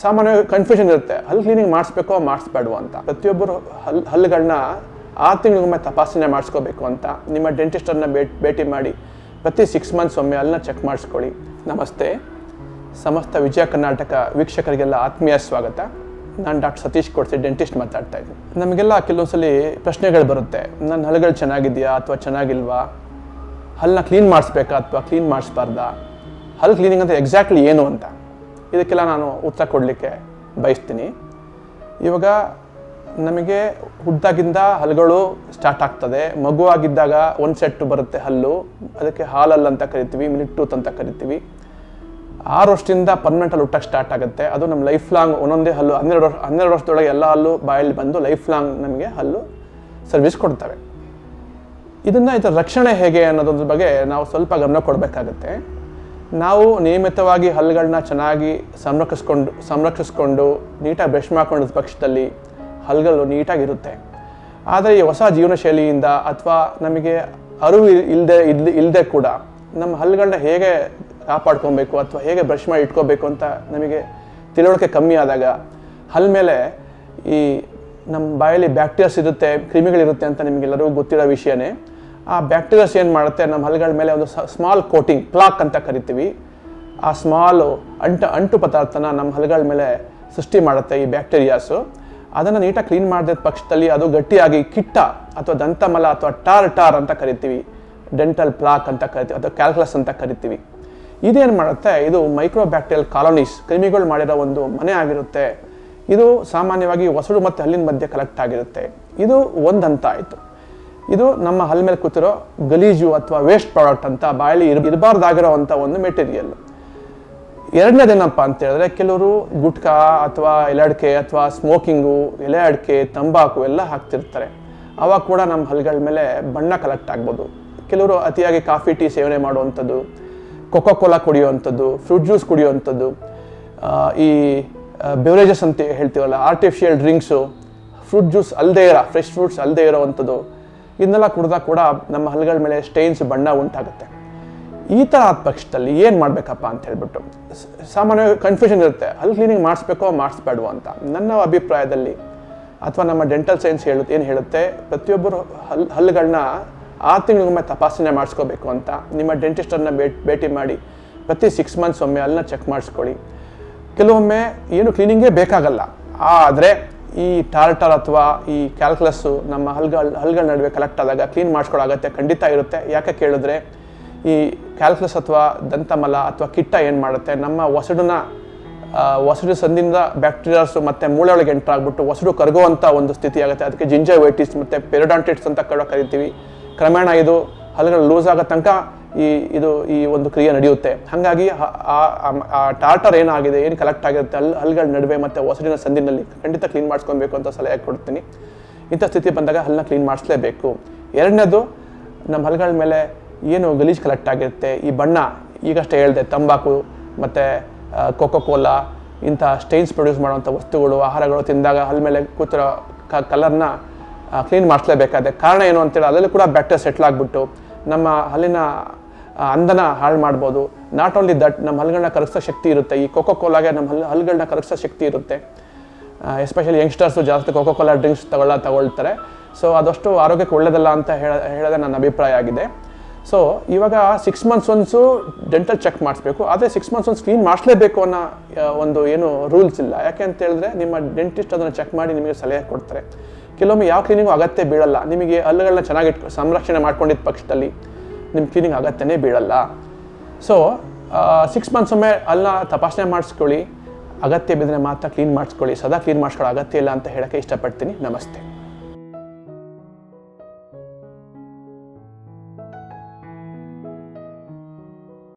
ಸಾಮಾನ್ಯವಾಗಿ ಕನ್ಫ್ಯೂಷನ್ ಇರುತ್ತೆ, ಹಲ್ಲು ಕ್ಲೀನಿಂಗ್ ಮಾಡಿಸ್ಬೇಕೋ ಮಾಡಿಸ್ಬೇಡವೋ ಅಂತ. ಪ್ರತಿಯೊಬ್ಬರು ಹಲ್ಲುಗಳನ್ನ 6 ತಿಂಗಳಿಗೊಮ್ಮೆ ತಪಾಸಣೆ ಮಾಡಿಸ್ಕೋಬೇಕು ಅಂತ. ನಿಮ್ಮ ಡೆಂಟಿಸ್ಟನ್ನು ಭೇಟಿ ಮಾಡಿ ಪ್ರತಿ 6 ಮಂತ್ಸ್ ಒಮ್ಮೆ ಹಲ್ಲನ್ನ ಚೆಕ್ ಮಾಡಿಸ್ಕೊಳ್ಳಿ. ನಮಸ್ತೆ. ಸಮಸ್ತ ವಿಜಯ ಕರ್ನಾಟಕ ವೀಕ್ಷಕರಿಗೆಲ್ಲ ಆತ್ಮೀಯ ಸ್ವಾಗತ. ನಾನು ಡಾಕ್ಟರ್ ಸತೀಶ್ ಕೊಡ್ಸಿ, ಡೆಂಟಿಸ್ಟ್ ಮಾತಾಡ್ತಾ ಇದ್ದೀನಿ. ನಮಗೆಲ್ಲ ಕೆಲವೊಂದ್ಸಲಿ ಪ್ರಶ್ನೆಗಳು ಬರುತ್ತೆ, ನನ್ನ ಹಲ್ಲುಗಳು ಚೆನ್ನಾಗಿದೆಯಾ ಅಥವಾ ಚೆನ್ನಾಗಿಲ್ವಾ, ಹಲ್ಲನ್ನ ಕ್ಲೀನ್ ಮಾಡಿಸ್ಬೇಕಾ ಅಥವಾ ಕ್ಲೀನ್ ಮಾಡಿಸ್ಬಾರ್ದಾ, ಹಲ್ಲು ಕ್ಲೀನಿಂಗ್ ಅಂತ ಎಕ್ಸಾಕ್ಟ್ಲಿ ಏನು ಅಂತ. ಇದಕ್ಕೆಲ್ಲ ನಾನು ಉತ್ತರ ಕೊಡಲಿಕ್ಕೆ ಬಯಸ್ತೀನಿ. ಇವಾಗ ನಮಗೆ ಹುಟ್ಟಿದಾಗಿಂದ ಹಲ್ಲುಗಳು ಸ್ಟಾರ್ಟ್ ಆಗ್ತದೆ. ಮಗುವಾಗಿದ್ದಾಗ ಒಂದು ಸೆಟ್ಟು ಬರುತ್ತೆ ಹಲ್ಲು, ಅದಕ್ಕೆ ಹಾಲಲ್ಲು ಅಂತ ಕರಿತೀವಿ, ಮಿಲ್ಕ್ ಟೂತ್ ಅಂತ ಕರಿತೀವಿ. 6 ವರ್ಷದಿಂದ ಪರ್ಮನೆಂಟಲ್ಲಿ ಹುಟ್ಟಕ್ಕೆ ಸ್ಟಾರ್ಟ್ ಆಗುತ್ತೆ. ಅದು ನಮ್ಮ ಲೈಫ್ ಲಾಂಗ್ ಒಂದೊಂದೇ ಹಲ್ಲು 12 ವರ್ಷದೊಳಗೆ ಎಲ್ಲ ಹಲ್ಲು ಬಾಯಲ್ಲಿ ಬಂದು ಲೈಫ್ ಲಾಂಗ್ ನಮಗೆ ಹಲ್ಲು ಸರ್ವಿಸ್ ಕೊಡ್ತವೆ. ಇದರ ರಕ್ಷಣೆ ಹೇಗೆ ಅನ್ನೋದ್ರ ಬಗ್ಗೆ ನಾವು ಸ್ವಲ್ಪ ಗಮನ ಕೊಡಬೇಕಾಗತ್ತೆ. ನಾವು ನಿಯಮಿತವಾಗಿ ಹಲ್ಲುಗಳನ್ನ ಚೆನ್ನಾಗಿ ಸಂರಕ್ಷಿಸ್ಕೊಂಡು ನೀಟಾಗಿ ಬ್ರಷ್ ಮಾಡ್ಕೊಂಡಿದ್ದ ಪಕ್ಷದಲ್ಲಿ ಹಲ್ಲುಗಳು ನೀಟಾಗಿರುತ್ತೆ. ಆದರೆ ಈ ಹೊಸ ಜೀವನ ಶೈಲಿಯಿಂದ ಅಥವಾ ನಮಗೆ ಅರಿವು ಇಲ್ಲದೆ ಕೂಡ ನಮ್ಮ ಹಲ್ಲುಗಳನ್ನ ಹೇಗೆ ಕಾಪಾಡ್ಕೊಬೇಕು ಅಥವಾ ಹೇಗೆ ಬ್ರಷ್ ಮಾಡಿ ಇಟ್ಕೋಬೇಕು ಅಂತ ನಮಗೆ ತಿಳುವಳಿಕೆ ಕಮ್ಮಿ ಆದಾಗ ಹಲ್ಲ ಮೇಲೆ ಈ ನಮ್ಮ ಬಾಯಲ್ಲಿ ಬ್ಯಾಕ್ಟೀರಿಯಾಸ್ ಇರುತ್ತೆ, ಕ್ರಿಮಿಗಳಿರುತ್ತೆ ಅಂತ ನಿಮಗೆಲ್ಲರಿಗೂ ಗೊತ್ತಿರೋ ವಿಷಯನೇ. ಆ ಬ್ಯಾಕ್ಟೀರಿಯಾಸ್ ಏನು ಮಾಡುತ್ತೆ, ನಮ್ಮ ಹಲ್ಲುಗಳ ಮೇಲೆ ಒಂದು ಸ್ಮಾಲ್ ಕೋಟಿಂಗ್, ಪ್ಲಾಕ್ ಅಂತ ಕರಿತೀವಿ, ಆ ಸ್ಮಾಲು ಅಂಟು ಪದಾರ್ಥನ ನಮ್ಮ ಹಲ್ಲುಗಳ ಮೇಲೆ ಸೃಷ್ಟಿ ಮಾಡುತ್ತೆ ಈ ಬ್ಯಾಕ್ಟೀರಿಯಾಸು. ಅದನ್ನು ನೀಟಾಗಿ ಕ್ಲೀನ್ ಮಾಡಿದ ಪಕ್ಷದಲ್ಲಿ ಅದು ಗಟ್ಟಿಯಾಗಿ ಕಿಟ್ಟ ಅಥವಾ ದಂತಮಲ ಅಥವಾ ಟಾರ್ ಅಂತ ಕರಿತೀವಿ, ಡೆಂಟಲ್ ಪ್ಲಾಕ್ ಅಂತ ಕರಿತೀವಿ ಅಥವಾ ಕ್ಯಾಲ್ಕುಲಸ್ ಅಂತ ಕರಿತೀವಿ. ಇದೇನು ಮಾಡುತ್ತೆ, ಇದು ಮೈಕ್ರೋ ಬ್ಯಾಕ್ಟೀರಿಯಲ್ ಕಾಲೋನೀಸ್, ಕ್ರಿಮಿಗಳು ಮಾಡಿರೋ ಒಂದು ಮನೆ ಆಗಿರುತ್ತೆ. ಇದು ಸಾಮಾನ್ಯವಾಗಿ ಒಸಡು ಮತ್ತು ಹಲ್ಲಿನ ಮಧ್ಯೆ ಕಲೆಕ್ಟ್ ಆಗಿರುತ್ತೆ. ಇದು ಒಂದು ಹಂತ ಆಯಿತು. ಇದು ನಮ್ಮ ಹಲ್ಲ ಮೇಲೆ ಕೂತಿರೋ ಗಲೀಜು ಅಥವಾ ವೇಸ್ಟ್ ಪ್ರಾಡಕ್ಟ್ ಅಂತ ಬಾಯಲ್ಲಿ ಇರಬಾರ್ದಾಗಿರೋ ಅಂಥ ಒಂದು ಮೆಟೀರಿಯಲ್. ಎರಡನೇದೇನಪ್ಪ ಅಂತ ಹೇಳಿದ್ರೆ, ಕೆಲವರು ಗುಟ್ಕಾ ಅಥವಾ ಎಲೆ ಅಡಿಕೆ ಅಥವಾ ಸ್ಮೋಕಿಂಗು, ಎಲೆ ಅಡಿಕೆ, ತಂಬಾಕು ಎಲ್ಲ ಹಾಕ್ತಿರ್ತಾರೆ. ಅವಾಗ ಕೂಡ ನಮ್ಮ ಹಲ್ಲುಗಳ ಮೇಲೆ ಬಣ್ಣ ಕಲೆಕ್ಟ್ ಆಗ್ಬೋದು. ಕೆಲವರು ಅತಿಯಾಗಿ ಕಾಫಿ ಟೀ ಸೇವನೆ ಮಾಡುವಂಥದ್ದು, ಕೊಕೋ ಕೋಲಾ ಕುಡಿಯುವಂಥದ್ದು, ಫ್ರೂಟ್ ಜ್ಯೂಸ್ ಕುಡಿಯುವಂಥದ್ದು, ಈ ಬೆವರೇಜಸ್ ಅಂತ ಹೇಳ್ತೀವಲ್ಲ, ಆರ್ಟಿಫಿಷಿಯಲ್ ಡ್ರಿಂಕ್ಸು, ಫ್ರೂಟ್ ಜ್ಯೂಸ್ ಅಲ್ಲದೇ ಇರೋ, ಫ್ರೆಶ್ ಫ್ರೂಟ್ಸ್ ಅಲ್ಲದೇ ಇರೋವಂಥದ್ದು, ಇದನ್ನೆಲ್ಲ ಕುಡಿದಾಗ ಕೂಡ ನಮ್ಮ ಹಲ್ಲುಗಳ ಮೇಲೆ ಸ್ಟೈನ್ಸ್, ಬಣ್ಣ ಉಂಟಾಗುತ್ತೆ. ಈ ಥರ ಆದ ಪಕ್ಷದಲ್ಲಿ ಏನು ಮಾಡಬೇಕಪ್ಪ ಅಂತ ಹೇಳ್ಬಿಟ್ಟು ಸಾಮಾನ್ಯವಾಗಿ ಕನ್ಫ್ಯೂಷನ್ ಇರುತ್ತೆ, ಹಲ್ಲು ಕ್ಲೀನಿಂಗ್ ಮಾಡಿಸ್ಬೇಕೋ ಮಾಡಿಸ್ಬೇಡವೋ ಅಂತ. ನನ್ನ ಅಭಿಪ್ರಾಯದಲ್ಲಿ ಅಥವಾ ನಮ್ಮ ಡೆಂಟಲ್ ಸೈನ್ಸ್ ಏನು ಹೇಳುತ್ತೆ, ಪ್ರತಿಯೊಬ್ಬರು ಹಲ್ಲುಗಳನ್ನ 6 ತಿಂಗಳಿಗೊಮ್ಮೆ ತಪಾಸಣೆ ಮಾಡಿಸ್ಕೋಬೇಕು ಅಂತ. ನಿಮ್ಮ ಡೆಂಟಿಸ್ಟನ್ನು ಭೇಟಿ ಮಾಡಿ ಪ್ರತಿ 6 ಮಂತ್ಸ್ ಒಮ್ಮೆ ಹಲ್ಲನ್ನ ಚೆಕ್ ಮಾಡಿಸ್ಕೊಳ್ಳಿ. ಕೆಲವೊಮ್ಮೆ ಏನು ಕ್ಲೀನಿಂಗೇ ಬೇಕಾಗಲ್ಲ, ಆದರೆ ಈ ಟಾರ್ ಅಥವಾ ಈ ಕ್ಯಾಲ್ಕುಲಸ್ಸು ನಮ್ಮ ಹಲ್ಲುಗಳ ನಡುವೆ ಕಲೆಕ್ಟ್ ಆದಾಗ ಕ್ಲೀನ್ ಮಾಡಿಸ್ಕೊಳ್ಳೋ ಅಗತ್ಯ ಖಂಡಿತ ಇರುತ್ತೆ. ಯಾಕೆ ಕೇಳಿದ್ರೆ, ಈ ಕ್ಯಾಲ್ಕುಲಸ್ ಅಥವಾ ದಂತಮಲ ಅಥವಾ ಕಿಟ್ಟ ಏನು ಮಾಡುತ್ತೆ, ನಮ್ಮ ಒಸಡು ಸಂದಿಂದ ಬ್ಯಾಕ್ಟೀರಿಯಾಸು ಮತ್ತು ಮೂಳೆ ಒಳಗೆ ಎಂಟರ್ ಆಗಿಬಿಟ್ಟು ಒಸಡು ಕರಗುವಂಥ ಒಂದು ಸ್ಥಿತಿ ಆಗುತ್ತೆ. ಅದಕ್ಕೆ ಜಿಂಜೈವೈಟಿಸ್ ಮತ್ತು ಪೆರಿಡಾಂಟಿಟ್ಸ್ ಅಂತ ಕರಿತೀವಿ. ಕ್ರಮೇಣ ಇದು ಹಲ್ಲುಗಳು ಲೂಸ್ ಆಗೋ ತನಕ ಈ ಒಂದು ಕ್ರಿಯೆ ನಡೆಯುತ್ತೆ. ಹಾಗಾಗಿ ಆ ಟಾರ್ಟರ್ ಏನಾಗಿದೆ, ಏನು ಕಲೆಕ್ಟ್ ಆಗಿರುತ್ತೆ ಹಲ್ಲುಗಳ ನಡುವೆ ಮತ್ತು ಒಸಡಿನ ಸಂದಿನಲ್ಲಿ, ಖಂಡಿತ ಕ್ಲೀನ್ ಮಾಡಿಸ್ಕೊಬೇಕು ಅಂತ ಸಲಹೆ ಕೊಡ್ತೀನಿ. ಇಂಥ ಸ್ಥಿತಿ ಬಂದಾಗ ಹಲ್ಲನ್ನ ಕ್ಲೀನ್ ಮಾಡಿಸ್ಲೇಬೇಕು. ಎರಡನೇದು, ನಮ್ಮ ಹಲ್ಲುಗಳ ಮೇಲೆ ಏನು ಗಲೀಜು ಕಲೆಕ್ಟ್ ಆಗಿರುತ್ತೆ, ಈ ಬಣ್ಣ ಈಗಷ್ಟೇ ಹೇಳಿದೆ, ತಂಬಾಕು ಮತ್ತು ಕೊಕೋ ಕೋಲಾ ಇಂಥ ಸ್ಟೈನ್ಸ್ ಪ್ರೊಡ್ಯೂಸ್ ಮಾಡುವಂಥ ವಸ್ತುಗಳು, ಆಹಾರಗಳು ತಿಂದಾಗ ಹಲ್ಲ ಮೇಲೆ ಕೂತಿರೋ ಕಲರ್ನ ಕ್ಲೀನ್ ಮಾಡಿಸ್ಲೇಬೇಕಾದ್ರೆ. ಕಾರಣ ಏನು ಅಂತೇಳಿ, ಅದರಲ್ಲೂ ಕೂಡ ಬ್ಯಾಕ್ಟೀರಿಯಾ ಸೆಟ್ಲ್ ಆಗಿಬಿಟ್ಟು ನಮ್ಮ ಹಲ್ಲಿನ ಅಂದನ ಹಾಳು ಮಾಡ್ಬೋದು. ನಾಟ್ ಓನ್ಲಿ ದಟ್, ನಮ್ಮ ಹಲ್ಲುಗಳನ್ನ ಕರಗಿಸೋ ಶಕ್ತಿ ಇರುತ್ತೆ. ಈ ಕೊಕೋ ಕೋಲಾಗೆ ನಮ್ಮ ಹಲ್ಲುಗಳನ್ನ ಕರಗಿಸೋ ಶಕ್ತಿ ಇರುತ್ತೆ. ಎಸ್ಪೆಷಲಿ ಯಂಗ್ಸ್ಟರ್ಸು ಜಾಸ್ತಿ ಕೊಕೋ ಕೋಲಾ ಡ್ರಿಂಕ್ಸ್ ತಗೊಳ್ತಾರೆ. ಸೊ ಅದಷ್ಟು ಆರೋಗ್ಯಕ್ಕೆ ಒಳ್ಳೆಯದಲ್ಲ ಅಂತ ಹೇಳೋದೇ ನನ್ನ ಅಭಿಪ್ರಾಯ ಆಗಿದೆ. ಸೊ ಇವಾಗ 6 ಮಂತ್ಸ್ ಒನ್ಸು ಡೆಂಟಲ್ ಚೆಕ್ ಮಾಡಿಸ್ಬೇಕು, ಆದರೆ 6 ಮಂತ್ಸ್ ಒನ್ಸ್ ಕ್ಲೀನ್ ಮಾಡಿಸ್ಲೇಬೇಕು ಅನ್ನೋ ಒಂದು ಏನು ರೂಲ್ಸ್ ಇಲ್ಲ. ಯಾಕೆ ಅಂತ ಹೇಳಿದ್ರೆ, ನಿಮ್ಮ ಡೆಂಟಿಸ್ಟ್ ಅದನ್ನು ಚೆಕ್ ಮಾಡಿ ನಿಮಗೆ ಸಲಹೆ ಕೊಡ್ತಾರೆ. ಕೆಲವೊಮ್ಮೆ ಯಾವ ಕ್ಲೀನಿಂಗು ಅಗತ್ಯ ಬೀಳಲ್ಲ. ನಿಮಗೆ ಹಲ್ಲುಗಳನ್ನ ಚೆನ್ನಾಗಿ ಸಂರಕ್ಷಣೆ ಮಾಡ್ಕೊಂಡಿದ್ದ ಪಕ್ಷದಲ್ಲಿ ನಿಮ್ಮ ಕ್ಲೀನಿಂಗ್ ಅಗತ್ಯನೇ ಬೀಳಲ್ಲ. ಸೊ 6 ಮಂತ್ಸ್ ಒಮ್ಮೆ ಹಲ್ಲನ್ನ ತಪಾಸಣೆ ಮಾಡಿಸ್ಕೊಳ್ಳಿ. ಅಗತ್ಯ ಬಿದ್ದರೆ ಮಾತ್ರ ಕ್ಲೀನ್ ಮಾಡಿಸ್ಕೊಳ್ಳಿ. ಸದಾ ಕ್ಲೀನ್ ಮಾಡಿಸ್ಕೊಳ್ಳೋ ಅಗತ್ಯ ಇಲ್ಲ ಅಂತ ಹೇಳೋಕ್ಕೆ ಇಷ್ಟಪಡ್ತೀನಿ. ನಮಸ್ತೆ.